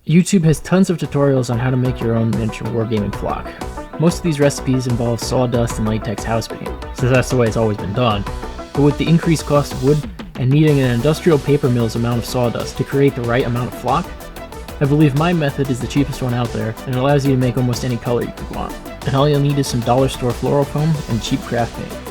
YouTube has tons of tutorials on how to make your own miniature wargaming flock. Most of these recipes involve sawdust and latex house paint, since that's the way it's always been done. But with the increased cost of wood and needing an industrial paper mill's amount of sawdust to create the right amount of flock, I believe my method is the cheapest one out there and it allows you to make almost any color you could want. And all you'll need is some dollar store floral foam and cheap craft paint.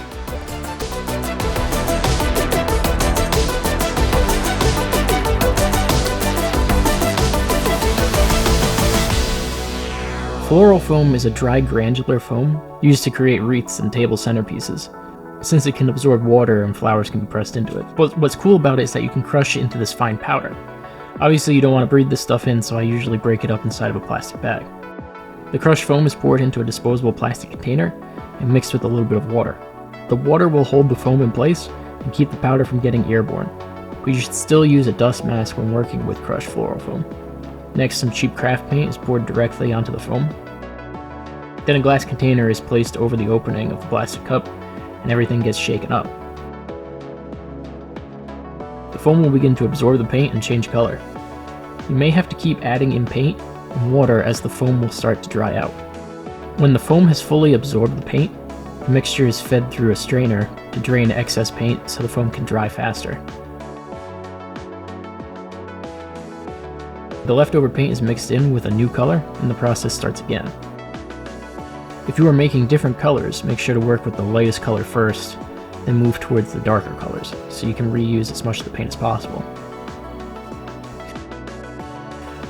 Floral foam is a dry granular foam used to create wreaths and table centerpieces, since it can absorb water and flowers can be pressed into it. But what's cool about it is that you can crush it into this fine powder. Obviously you don't want to breathe this stuff in, so I usually break it up inside of a plastic bag. The crushed foam is poured into a disposable plastic container and mixed with a little bit of water. The water will hold the foam in place and keep the powder from getting airborne, but you should still use a dust mask when working with crushed floral foam. Next, some cheap craft paint is poured directly onto the foam. Then a glass container is placed over the opening of the plastic cup and everything gets shaken up. The foam will begin to absorb the paint and change color. You may have to keep adding in paint and water as the foam will start to dry out. When the foam has fully absorbed the paint, the mixture is fed through a strainer to drain excess paint so the foam can dry faster. The leftover paint is mixed in with a new color and the process starts again. If you are making different colors, make sure to work with the lightest color first, then move towards the darker colors, so you can reuse as much of the paint as possible.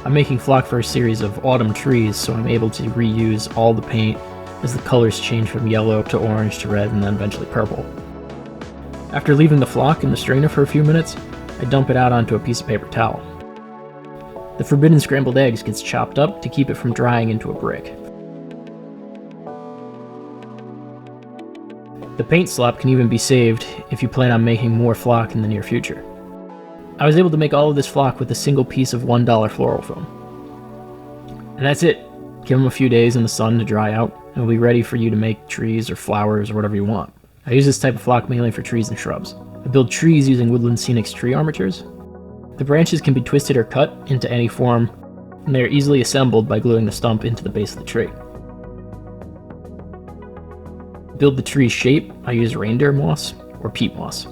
I'm making flock for a series of autumn trees, so I'm able to reuse all the paint as the colors change from yellow to orange to red and then eventually purple. After leaving the flock in the strainer for a few minutes, I dump it out onto a piece of paper towel. The forbidden scrambled eggs gets chopped up to keep it from drying into a brick. The paint slop can even be saved if you plan on making more flock in the near future. I was able to make all of this flock with a single piece of $1 floral foam. And that's it. Give them a few days in the sun to dry out, and it'll be ready for you to make trees or flowers or whatever you want. I use this type of flock mainly for trees and shrubs. I build trees using Woodland Scenic's tree armatures. The branches can be twisted or cut into any form, and they are easily assembled by gluing the stump into the base of the tree. To build the tree's shape, I use reindeer moss or peat moss.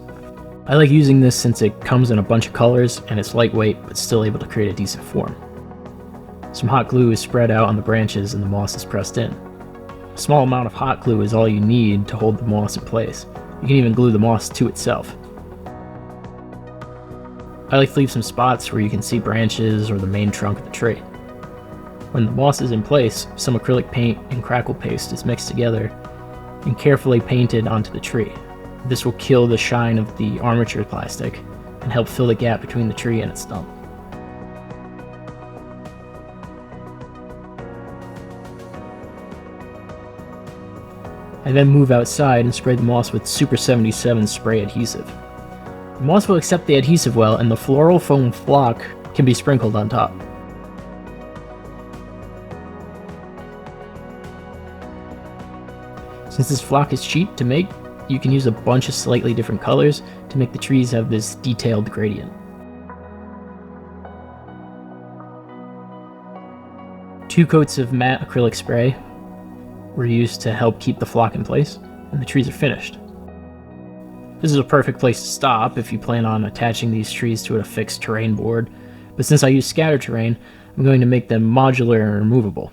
I like using this since it comes in a bunch of colors and it's lightweight but still able to create a decent form. Some hot glue is spread out on the branches and the moss is pressed in. A small amount of hot glue is all you need to hold the moss in place. You can even glue the moss to itself. I like to leave some spots where you can see branches or the main trunk of the tree. When the moss is in place, some acrylic paint and crackle paste is mixed together and carefully painted onto the tree. This will kill the shine of the armature plastic and help fill the gap between the tree and its stump. I then move outside and spray the moss with Super 77 spray adhesive. The moss will accept the adhesive well and the floral foam flock can be sprinkled on top. Since this flock is cheap to make, you can use a bunch of slightly different colors to make the trees have this detailed gradient. 2 coats of matte acrylic spray were used to help keep the flock in place, and the trees are finished. This is a perfect place to stop if you plan on attaching these trees to a fixed terrain board, but since I use scatter terrain, I'm going to make them modular and removable.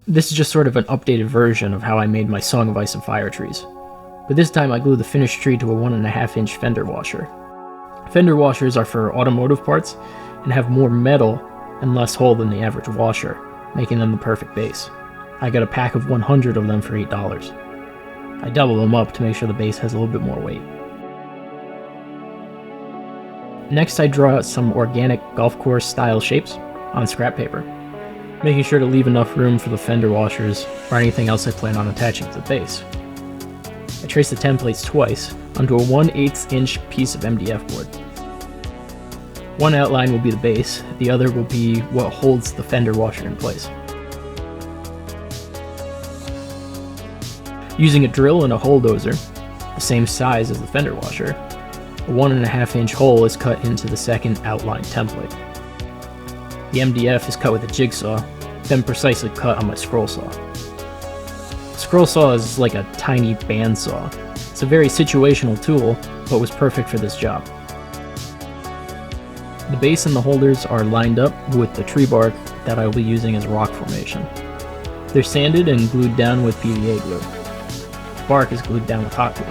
This is just sort of an updated version of how I made my Song of Ice and Fire trees. But this time I glued the finished tree to a 1.5-inch fender washer. Fender washers are for automotive parts and have more metal and less hole than the average washer, making them the perfect base. I got a pack of 100 of them for $8. I double them up to make sure the base has a little bit more weight. Next I draw out some organic golf course style shapes on scrap paper, making sure to leave enough room for the fender washers or anything else I plan on attaching to the base. I trace the templates twice onto a 1/8 inch piece of MDF board. One outline will be the base, the other will be what holds the fender washer in place. Using a drill and a hole dozer, the same size as the fender washer, a 1.5-inch hole is cut into the second outline template. The MDF is cut with a jigsaw, then precisely cut on my scroll saw. The scroll saw is like a tiny bandsaw. It's a very situational tool, but was perfect for this job. The base and the holders are lined up with the tree bark that I will be using as rock formation. They're sanded and glued down with PVA glue. The bark is glued down with hot glue.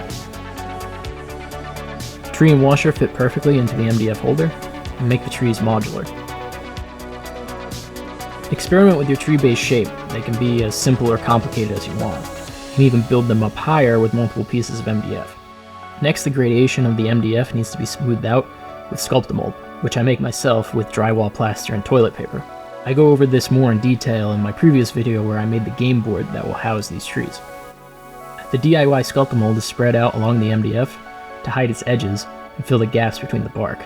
The tree and washer fit perfectly into the MDF holder and make the trees modular. Experiment with your tree base shape. They can be as simple or complicated as you want. You can even build them up higher with multiple pieces of MDF. Next, the gradation of the MDF needs to be smoothed out with Sculptamold, which I make myself with drywall plaster and toilet paper. I go over this more in detail in my previous video where I made the game board that will house these trees. The DIY Sculptamold is spread out along the MDF to hide its edges and fill the gaps between the bark,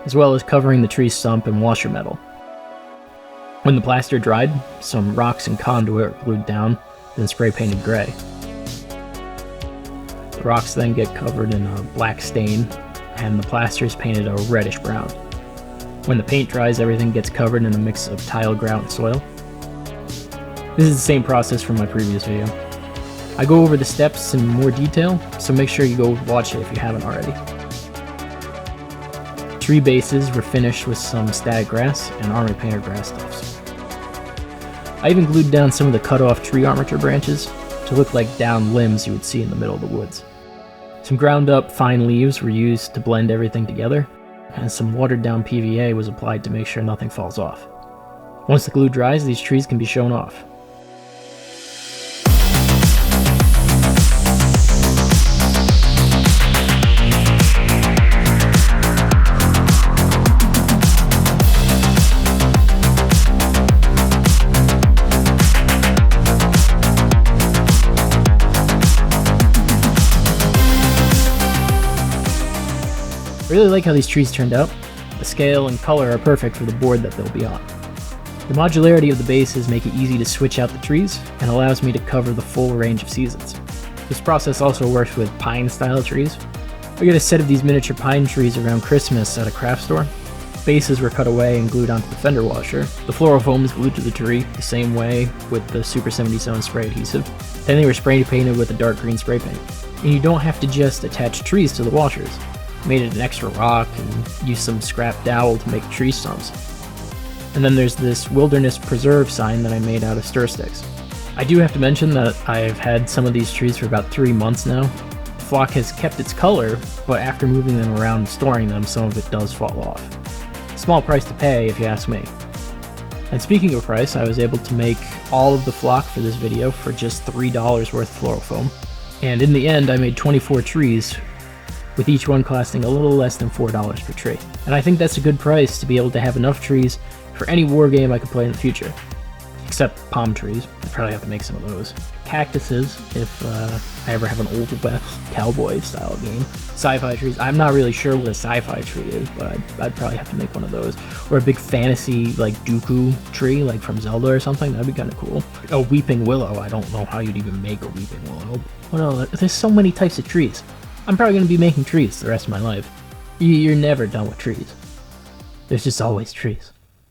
as well as covering the tree stump and washer metal. When the plaster dried, some rocks and conduit are glued down, then spray painted gray. The rocks then get covered in a black stain, and the plaster is painted a reddish brown. When the paint dries, everything gets covered in a mix of tile, grout, and soil. This is the same process from my previous video. I go over the steps in more detail, so make sure you go watch it if you haven't already. Tree bases were finished with some static grass and army painter grass stuffs. I even glued down some of the cut-off tree armature branches to look like down limbs you would see in the middle of the woods. Some ground up fine leaves were used to blend everything together, and some watered down PVA was applied to make sure nothing falls off. Once the glue dries, these trees can be shown off. I really like how these trees turned out. The scale and color are perfect for the board that they'll be on. The modularity of the bases make it easy to switch out the trees and allows me to cover the full range of seasons. This process also works with pine style trees. I got a set of these miniature pine trees around Christmas at a craft store. Bases were cut away and glued onto the fender washer. The floral foam is glued to the tree the same way with the Super 77 spray adhesive. Then they were spray painted with a dark green spray paint. And you don't have to just attach trees to the washers. Made it an extra rock and used some scrap dowel to make tree stumps. And then there's this wilderness preserve sign that I made out of stir sticks. I do have to mention that I've had some of these trees for about 3 months now. The flock has kept its color, but after moving them around and storing them, some of it does fall off. Small price to pay if you ask me. And speaking of price, I was able to make all of the flock for this video for just $3 worth of floral foam. And in the end, I made 24 trees, with each one costing a little less than $4 per tree. And I think that's a good price to be able to have enough trees for any war game I could play in the future. Except palm trees. I'd probably have to make some of those. Cactuses, if I ever have an old west cowboy style game. Sci-fi trees. I'm not really sure what a sci-fi tree is, but I'd probably have to make one of those. Or a big fantasy, like, Dooku tree, like from Zelda or something. That'd be kind of cool. A weeping willow. I don't know how you'd even make a weeping willow. Well, there's so many types of trees. I'm probably going to be making trees the rest of my life. You're never done with trees. There's just always trees.